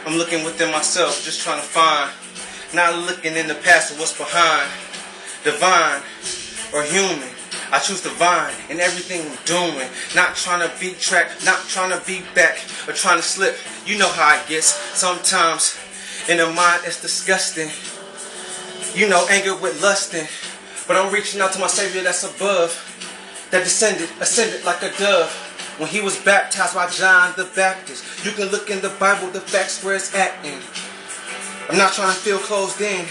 I'm looking within myself, just trying to find. Not looking in the past of what's behind. Divine or human, I choose divine in everything I'm doing. Not trying to beat track, not trying to beat back, or trying to slip. You know how it gets. Sometimes in the mind it's disgusting. You know, anger with lusting. But I'm reaching out to my Savior that's above, that ascended like a dove when he was baptized by John the Baptist. You can look in the Bible, the facts where it's at in. I'm not trying to feel closed in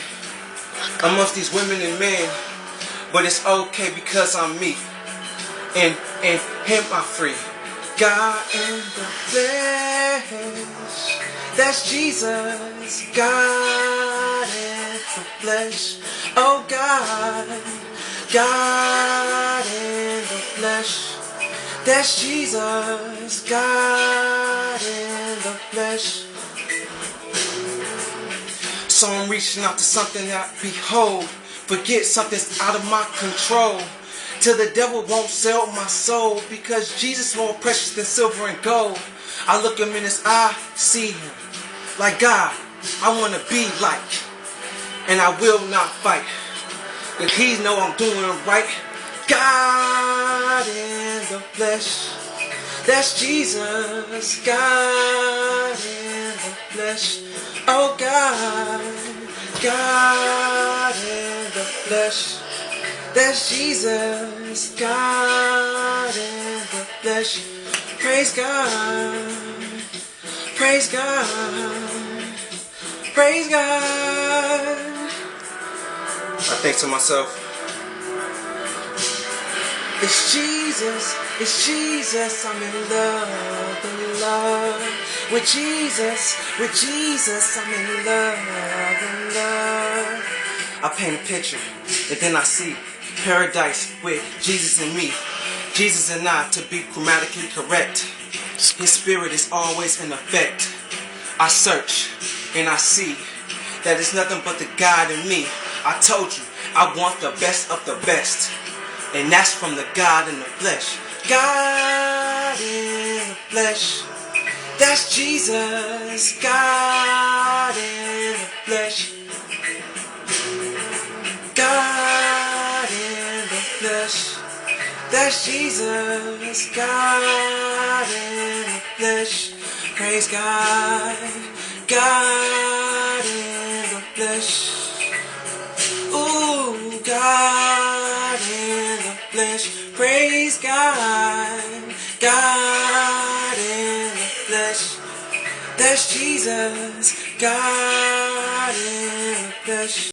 amongst these women and men, but it's okay because I'm me. And him I'm free. God in the flesh, that's Jesus. God in the flesh, oh God. God in the flesh, that's Jesus. God in the flesh. So I'm reaching out to something that I behold. Forget something's out of my control. Till the devil won't sell my soul, because Jesus is more precious than silver and gold. I look him in his eye, see him like God I want to be like, and I will not fight, because he know I'm doing it right. God in the flesh, that's Jesus. God in the flesh, oh God. God in the flesh, that's Jesus. God in the flesh. Praise God. Praise God. Praise God. I think to myself, it's Jesus, I'm in love with Jesus, I'm in love. I paint a picture, and then I see paradise with Jesus and me, Jesus and I, to be grammatically correct. His spirit is always in effect. I search, and I see that it's nothing but the God in me. I told you, I want the best of the best, and that's from the God in the flesh. God in the flesh, that's Jesus. God in the flesh. God in the flesh, that's Jesus. God in the flesh. Praise God. God in the flesh. Ooh, God in the flesh. Praise God. God in the flesh, that's Jesus. God in the flesh.